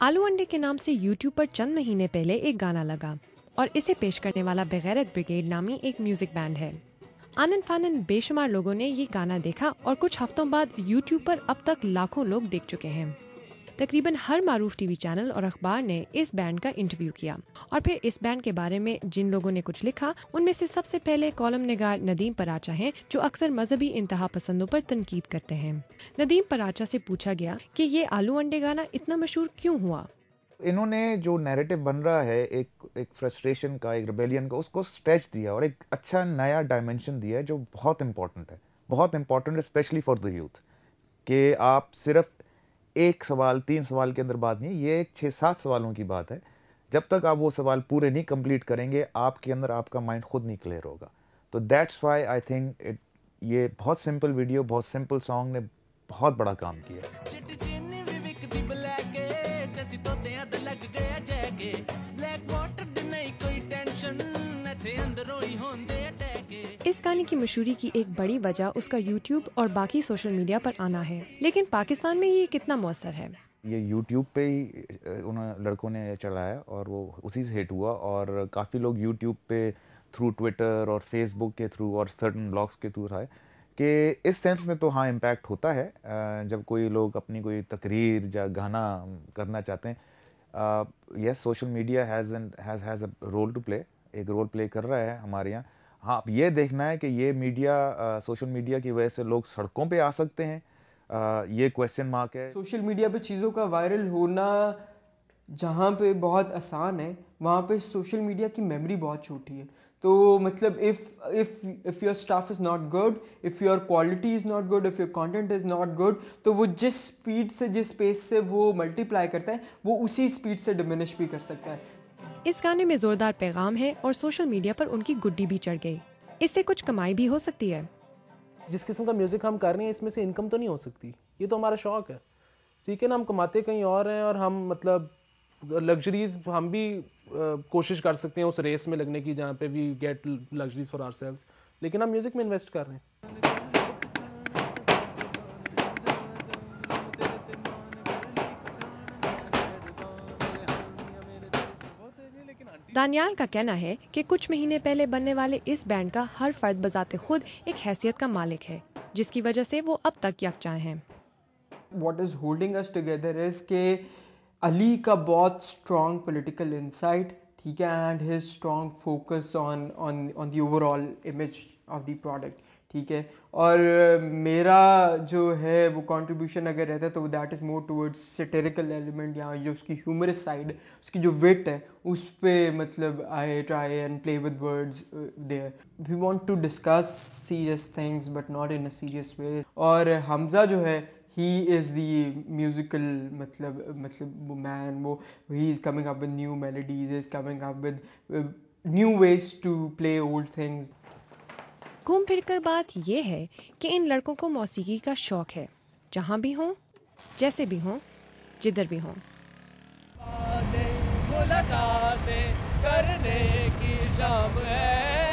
आलू अंडे के नाम से यूट्यूब पर चंद महीने पहले एक गाना लगा और इसे पेश करने वाला बेगैरत ब्रिगेड नामी एक म्यूजिक बैंड है। आनन फानन बेशुमार लोगों ने ये गाना देखा और कुछ हफ्तों बाद यूट्यूब पर अब तक लाखों लोग देख चुके हैं। तकरीबन हर मारूफ टीवी चैनल और अखबार ने इस बैंड का इंटरव्यू किया और फिर इस बैंड के बारे में जिन लोगों ने कुछ लिखा उनमें से सबसे पहले कॉलम निगार नदीम पराचा हैं, जो अक्सर मजहबी इंतहा पसंदों पर तनकीद करते हैं। नदीम पराचा से पूछा गया कि ये आलू अंडे गाना इतना मशहूर क्यों हुआ। इन्होंने जो नैरेटिव बन रहा है एक फ्रस्ट्रेशन का, एक रिबेलियन का, उसको स्ट्रेच दिया और एक अच्छा नया डायमेंशन दिया है जो बहुत इंपॉर्टेंट है, बहुत इंपॉर्टेंट है स्पेशली फॉर द यूथ। कि आप सिर्फ एक सवाल 3 सवाल के अंदर बात नहीं, ये 6-7 सवालों की बात है। जब तक आप वो सवाल पूरे नहीं कंप्लीट करेंगे आपके अंदर आपका माइंड खुद नहीं क्लियर होगा। तो दैट्स व्हाई आई थिंक ये बहुत सिंपल वीडियो, बहुत सिंपल सॉन्ग ने बहुत बड़ा काम किया। इस गाने की मशहूरी की एक बड़ी वजह उसका यूट्यूब और बाकी सोशल मीडिया पर आना है, लेकिन पाकिस्तान में ये कितना मौसर है। ये यूट्यूब पे ही उन लड़कों ने चलाया और वो उसी से हिट हुआ और काफ़ी लोग यूट्यूब पे थ्रू ट्विटर और फेसबुक के थ्रू और सर्टन ब्लॉग्स के थ्रू आए कि इस सेंस में तो हाँ इम्पैक्ट होता है। जब कोई लोग अपनी कोई तकरीर या गाना करना चाहते हैं, yes social media has a role to play, एक रोल प्ले कर रहा है हमारे यहाँ। हाँ, अब ये देखना है कि ये मीडिया, सोशल मीडिया की वजह से लोग सड़कों पे आ सकते हैं, ये क्वेश्चन मार्क है। सोशल मीडिया पे चीज़ों का वायरल होना जहाँ पे बहुत आसान है, वहाँ पे सोशल मीडिया की मेमोरी बहुत छोटी है। तो मतलब if your staff is not good, if your quality is not good, if your content is not good, तो वो जिस स्पीड से, जिस पेस से वो मल्टीप्लाई करता है, वो उसी स्पीड से डिमिनिश भी कर सकता है। इस गाने में जोरदार पैगाम है और सोशल मीडिया पर उनकी गुड्डी भी चढ़ गई। इससे कुछ कमाई भी हो सकती है। जिस किस्म का म्यूज़िक हम कर रहे हैं इसमें से इनकम तो नहीं हो सकती, ये तो हमारा शौक है, ठीक है ना। हम कमाते कहीं और हैं और हम मतलब लग्जरीज हम भी कोशिश कर सकते हैं उस रेस में लगने की जहाँ पे we get luxuries for ourselves, लेकिन हम म्यूज़िक में इन्वेस्ट कर रहे हैं। दानियाल का कहना है कि कुछ महीने पहले बनने वाले इस बैंड का हर फर्द बजाते खुद एक हैसियत का मालिक है, जिसकी वजह से वो अब तक यकजा हैं। What is holding us together is कि अली का बहुत strong political insight, ठीक है, and his strong focus on the overall image of the product, ठीक है। और मेरा जो है वो कंट्रीब्यूशन अगर रहता है तो that is more towards satirical element, या जो उसकी ह्यूमरस साइड, उसकी जो विट है उस पे मतलब I try and play with words there. We want to discuss serious things but not in a serious way. और हमजा जो है he is the musical मतलब वो man, वो he is coming up with new melodies, he is coming up with new ways to play old things। घूम फिर कर बात ये है कि इन लड़कों को मौसीकी का शौक है, जहाँ भी हों, जैसे भी हों, जिधर भी हों। मुलाकातें करने की शाम है।